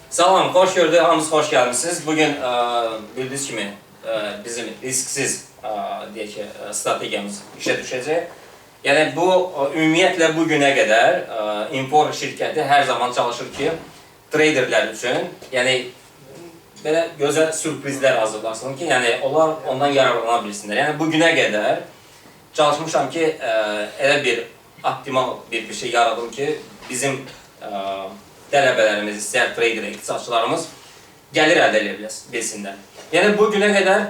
Salam, hoş gördük, hamınız hoş gəlmişsiniz. Bugün bildiğiniz kimi bizim risksiz deyək ki, strategiyamız işə düşəcək. Yəni bu ümumiyyətlə bu günə qədər Infor şirkəti hər zaman çalışır ki, traderlər üçün, yəni belə gözəl sürprizlər hazırlasın ki, yəni onlar ondan yararlana bilsinlər. Yəni bu günə qədər çalışmışam ki, elə bir optimal bir şey yaradım ki, bizim tələbələrimiz, istəyər trader, iqtisadçılarımız gəlir əldə edə bilsinlər. Yəni bu günə qədər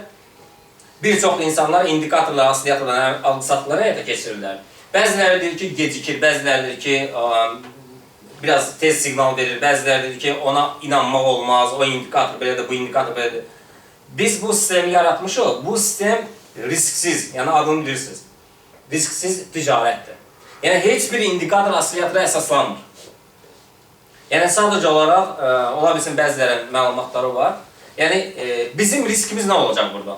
bir çox insanlar indikatorlar, asiliyyatlar, alqı-satqıları həyata keçirirlər. Bəziləri deyir ki, gecikir, bəziləri deyir ki, biraz tez siqnal verir, bəziləri deyir ki, ona inanmaq olmaz, o indikator belədir, bu indikator belədir. Biz bu sistemi yaratmışıq, bu sistem risksiz, yəni adını bilirsiniz, risksiz ticarətdir. Yəni heç bir indikator asiliyyatlara əsaslanmır. Yəni sadəcə olaraq, ola bilsin bəzilərinin məlumatları var. Yəni bizim riskimiz nə olacaq burada?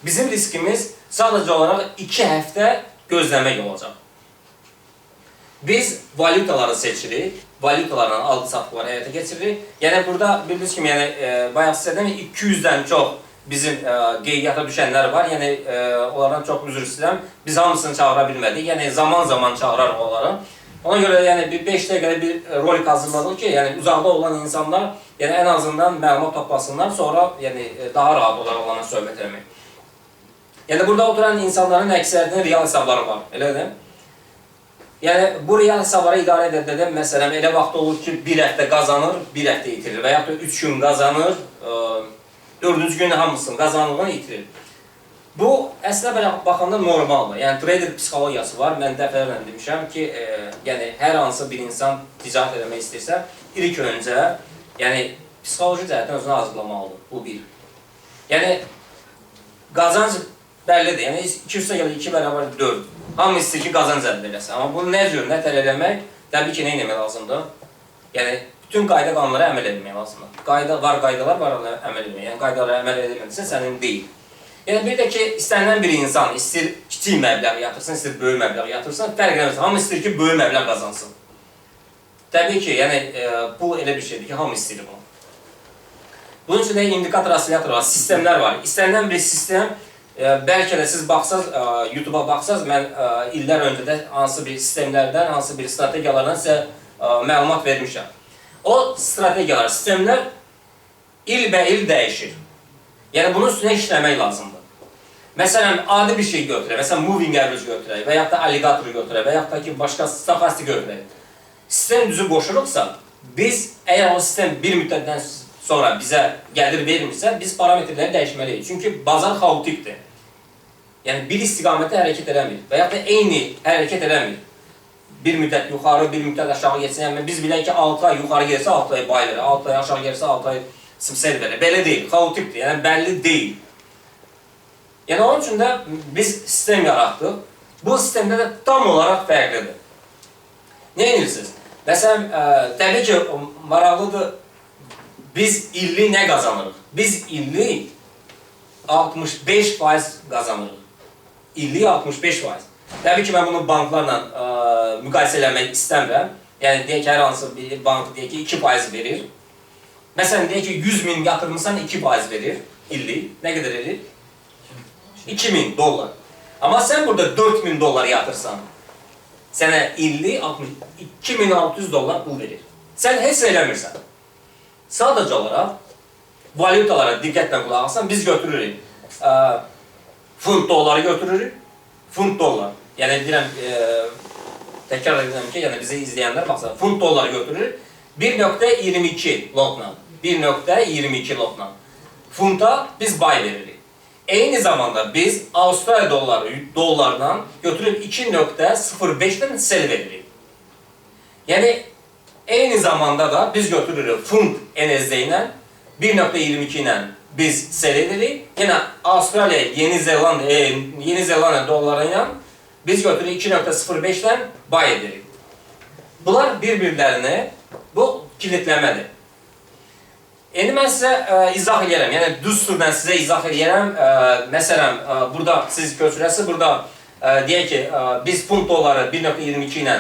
Bizim riskimiz sadəcə olaraq 2 həftə gözləmək olacaq. Biz valutaları seçirik, valutalarla alqı-satqıları həyata keçiririk. Yəni burada bildiyiniz kimi, yəni bayaq sizdən 200-dən çox bizim qeydiyyata düşənlər var. Yəni onlardan çox üzr istəyirəm. Biz hamısını çağıra bilmədik. Yəni zaman-zaman çağırarıq onları. Ona görə yəni bir 5 dəqiqəlik bir rolik hazırladıq ki, yəni uzaqda olan insanlar yəni ən azından məlumat toplasınlar, sonra yəni daha rahat olaraq onlarla söhbət etmək. Yəni burada oturan insanların əksəriyyətinin real hesabları var, elədir? Yəni bu real hesabları idarə edə məsələn elə vaxt olur ki, 1 həftə qazanır, 1 həftə itirir və yaxud da 3 gün qazanır, 4-cü gün hamısını qazanlığını itirir. Bu, əslində belə baxanda normaldır. Yəni, trader psixologiyası var. Mən dəfələrlə demişəm ki, yəni, hər hansı bir insan ticarət eləmək istəyirsə, ilk öncə, yəni, psixoloji cəhətdən özünü hazırlamalıdır. Bu bir. Yəni, qazanc bəllidir. Yəni, 2 üstə gəlir 2 bərabər 4. Hamı istəyir ki, qazanc əldə eləsin. Amma bunu nə cür, nə tələb eləmək, təbii ki, nə eləmək lazımdır? Yəni, bütün qayda qanunlara əməl etmək lazımdır. Var qaydalar, var əməl etmək. Yəni, qaydalara əməl edilməlisə, sənin deyil. Yəni, bir də ki, istənilən bir insan istəyir kiçik məbləğ yatırsın, istəyir böyük məbləğ yatırsın, fərq eləməsin. Hamı istəyir ki, böyük məbləğ qazansın. Təbii ki, yəni, pul elə bir şeydir ki, hamı istəyir bunu. Bunun üçün də indikator, asiliyator var, sistemlər var. İstənilən bir sistem, bəlkə də siz baxsaz, YouTube-a baxsaz, mən illər öncə də hansı bir sistemlərdən, hansı bir strategiyalardan sizə məlumat vermişəm. O strategiyalar, sistemlər il dəyişir. Yəni, bunun üstünə işləmək lazımdır. Məsələn, adi bir şey götürək, məsələn, moving average götürək və yaxud da alligatoru götürək və yaxud da ki, başqa stochastik götürək. Sistem düzü qoşuruqsa, biz, əgər o sistem bir müddətdən sonra bizə gəlir vermirsə, biz parametrləri dəyişməliyik. Çünki bazar xaotikdir. Yəni, bir istiqamətdə hərəkət eləmir və yaxud da eyni hərəkət eləmir. Bir müddət yuxarı, bir müddət aşağı geçsin. Yəni, biz bilək ki, 6 ay yuxarı gelirsə, 6 ay bay verir, 6 ay aşağı gelirsə, 6 ay sel verir. Belə deyil, xaotikdir, yəni bəlli deyil. Yəni, onun üçün də biz sistem yaratdıq. Bu sistemdə də tam olaraq fərqlidir. Nə edirsiniz? Məsələn, təbii ki, maraqlıdır, biz illik nə qazanırıq? Biz illik 65% qazanırıq. İllik 65%. Təbii ki, mən bunu banklarla müqayisə eləmək istəmirəm. Yəni, deyək ki, hər hansı bir bank deyək ki, 2% verir. Məsələn, deyək ki, 100 min yatırmışsan 2% verir illik. Nə qədər verir? 2000 dollar. Amma sən burada 4000 dollar yatırsan, sənə illik 2600 dollar pul verir. Sən heç eləmirsən. Sadəcə olaraq, valutalara diqqətlə qulaq alsan, biz götürürük. Funt dolları götürürük. Funt dollar. Yəni, deyirəm, təkrar edirəm ki, yəni bizi izləyənlər baxsa, funt dolları götürürük. 1.22 lotla. 1.22 lotla. Funta biz bay veririk. Eyni zamanda biz Avustraliya dollarından götürüb 2.05'den sel veririk. Yəni, eyni zamanda da biz götürürük funt NZD ilə 1.22 ilə biz sel edirik. Yenə Avustraliya, Yeni Zelanda dolları ilə biz götürürük 2.05'den bay edirik. Bunlar bir-birlərini, bu kilitləmədir. İndi mən sizə izah edərəm, yəni düz türdən sizə izah edərəm. Məsələn, burada siz götürəsiniz, burada deyək ki, biz funt dolları 1.22 ilə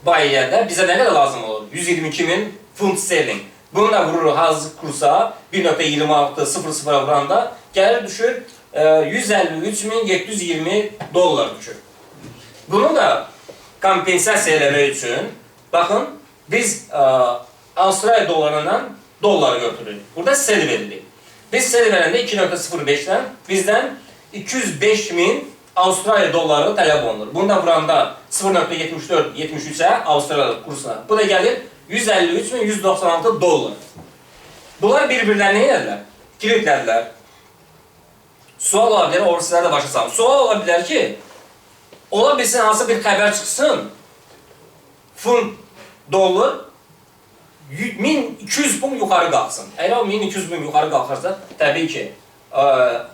bay edəndə bizə nə qədər lazım olur? 122.000 funt sterling. Bunu da vurur hazır kursa 1.2600'a vuranda gəlir düşür 153.720 dollar düşür. Bunu da kompensasiya eləmək üçün baxın biz Avustraliya dolarından dollar götürürük. Burada sel veririk. Biz sel verəndə 2.05'dən bizdən 205.000 Avustraliya dolları tələb olunur. Bunu da vuranda 0.74-73'ə Avustraliya kursuna. Bu da gəlir 153.196 dollar. Bunlar bir-birlərini elədilər, kilitlədilər. Sual ola bilər, orada sizlər də başa salın. Sual ola bilər ki, ola bilsin hansı bir xəbər çıxsın, funt dollar 1200 pun yuxarı qalxsın. Əgər o 1200 pun yuxarı qalxarsa, təbii ki,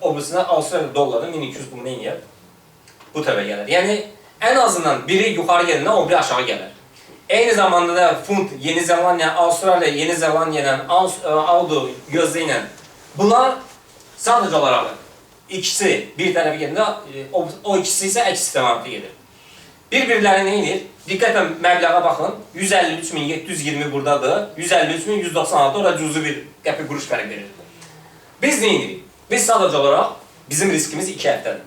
o birisində Avustraliya dollarının 1200 pun neyir? Bu tərəfə gəlir. Yəni, ən azından biri yuxarı gələndə, o biri aşağı gəlir. Eyni zamanda da funt, Yeni Zelandiya, Avustraliya, Yeni Zelandiya aldığı gözləylə bunlar sadəcə olaraq ikisi bir tərəfə gələndə, o ikisi isə əks istiqamətə gedir. Bir-birləri nə edir? Diqqətlə məbləğə baxın, 153.720 buradadır, 153.196, orada cüzü bir qəpik quruş fərq verir. Biz nə edirik? Biz sadəcə olaraq, bizim riskimiz 2 həftədir.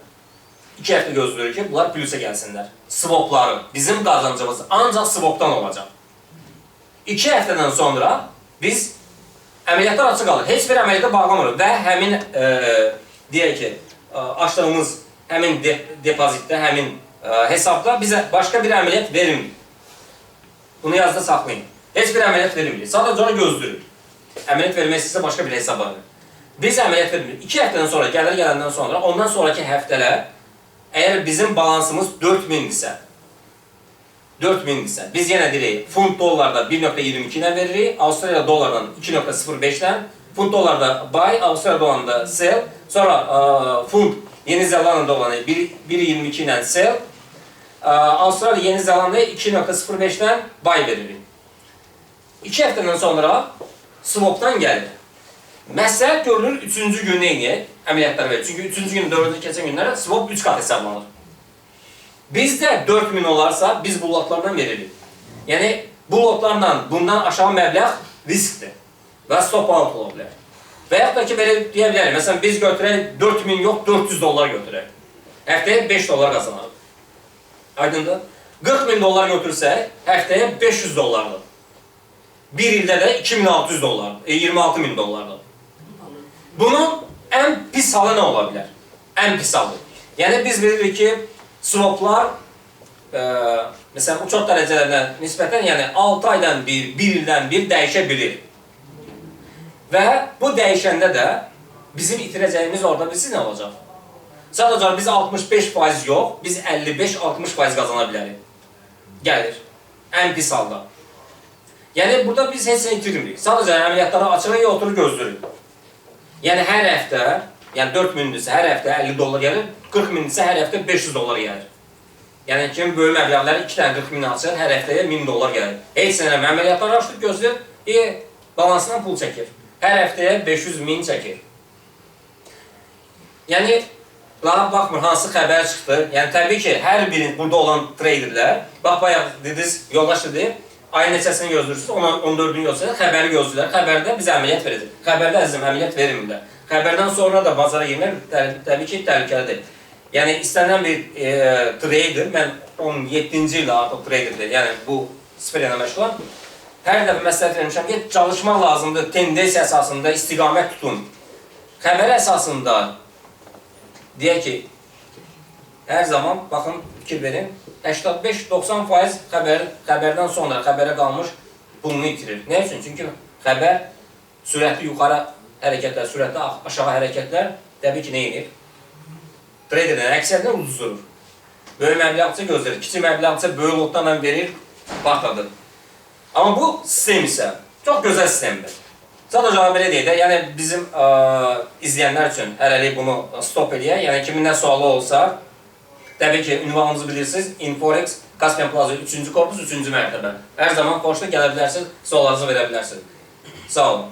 2 həftə gözləyirik ki, bunlar plüsə gəlsinlər. Swapları, bizim qazancımız ancaq swapdan olacaq. 2 həftədən sonra biz əməliyyatlar açıq qalır. Heç bir əməliyyata bağlamırıq və həmin, deyək ki, açdığımız həmin depozitdə, həmin hesabda bizə başqa bir əməliyyat verilmir. Bunu yazda saxlayın. Heç bir əməliyyat verilmir. Sadəcə onu gözləyirik. Əməliyyat vermək istəyirsə başqa bir hesab alır. Biz əməliyyat vermirik. 2 həftədən sonra, gələndən sonra, ondan sonraki həftələr, əgər bizim balansımız 4000-dirsə, biz yenə deyirik, funt dollarda 1.22 ilə veririk, Avustraliya dollardan 2.05-dən, funt dollarda buy, Avustraliya dollarında sell, sonra funt Yeni Zelanda dolanı 1.22 ilə sell, Avustraliya Yeni Zelanda 2.05'dən buy veririk. 2 həftədən sonra swapdan gəlir. Məsləhət görülür 3-cü gün neyini əməliyyatlar verir. Çünki 3-cü gün, 4-cü keçən günlərə swap 3 kat hesablanır. Bizdə 4000 olarsa biz bu lotlardan veririk. Yəni bu lotlarla bundan aşağı məbləğ riskdir və stop out ola bilər. Və yaxud da ki, belə deyə bilərik. Məsələn, biz götürək 4000 yox, 400 dollar götürək. Həftəyə 5 dollar qazanırıq. Aydındır? 40.000 dollar götürsək, həftəyə 500 dollardır. Bir ildə də 2600 dollardır, 26.000 dollardır. Bunun ən pis halı nə ola bilər? Ən pis halı. Yəni biz bilirik ki, swaplar, məsələn, uçaq dərəcələrlə nisbətən, yəni 6 aydan bir, 1 ildən bir dəyişə bilir. Və bu dəyişəndə də bizim itirəcəyimiz orada bilsin nə olacaq? Sadəcə biz 65% yox, biz 55-60% qazana bilərik. Gəlir. Ən pis halda. Yəni burada biz heç nə itirmirik. Sadəcə əməliyyatlara açırıq, oturur gözləyirik. Yəni hər həftə, yəni 4000-dirsə hər həftə 50 dollar gəlir, 40.000-dirsə hər həftə 500 dollar gəlir. Yəni kimi böyük məbləğləri 2 dənə 40.000 açır, hər həftəyə 1000 dollar gəlir. Heç nə eləmə, əməliyyatlar açılır, gözləyir, balansından pul çəkir. Hər həftəyə 500.000 çəkir. Yəni, daha baxmır, hansı xəbər çıxdı. Yəni, təbii ki, hər biri burada olan traderlər, bax, bayaq dediniz, yoldaş dedi, ayın neçəsini gözləyirsiniz, 14-ünü gözləyir, xəbəri gözləyirlər, xəbərdə bizə əməliyyat verir. Xəbərdə əzizim, əməliyyat verilmirlər. Xəbərdən sonra da bazara girmək təbii ki, təhlükəlidir. Yəni, istənilən bir trader, mən 17-ci ildə artıq traderdir, yəni bu sferə ilə məşğulam. Hər dəfə məsləhət vermişəm ki, çalışmaq lazımdır, tendensiya əsasında istiqamət tutun. Xəbər əsasında, deyək ki, hər zaman, baxın, fikir verin, 85-90% xəbərdən sonra xəbərə qalmış pulunu itirir. Nə üçün? Çünki xəbər sürətli yuxarı hərəkətlər, sürətli aşağı hərəkətlər təbii ki, nə edir? Traderdən əksərindən uduzdurur. Böyük məbləğçə gözlərir, kiçik məbləğçə böyük lotlarla verir, batladır. Amma bu sistem isə çox gözəl sistemdir. Sadəcə belə deyək də, yəni bizim izləyənlər üçün hələlik bunu stop edək. Yəni kimin nə sualı olsa, təbii ki, ünvanımızı bilirsiniz, Inforex, Caspian Plaza 3-cü korpus, 3-cü mərtəbə. Hər zaman xoşda gələ bilərsiniz, suallarınızı verə bilərsiniz. Sağ olun.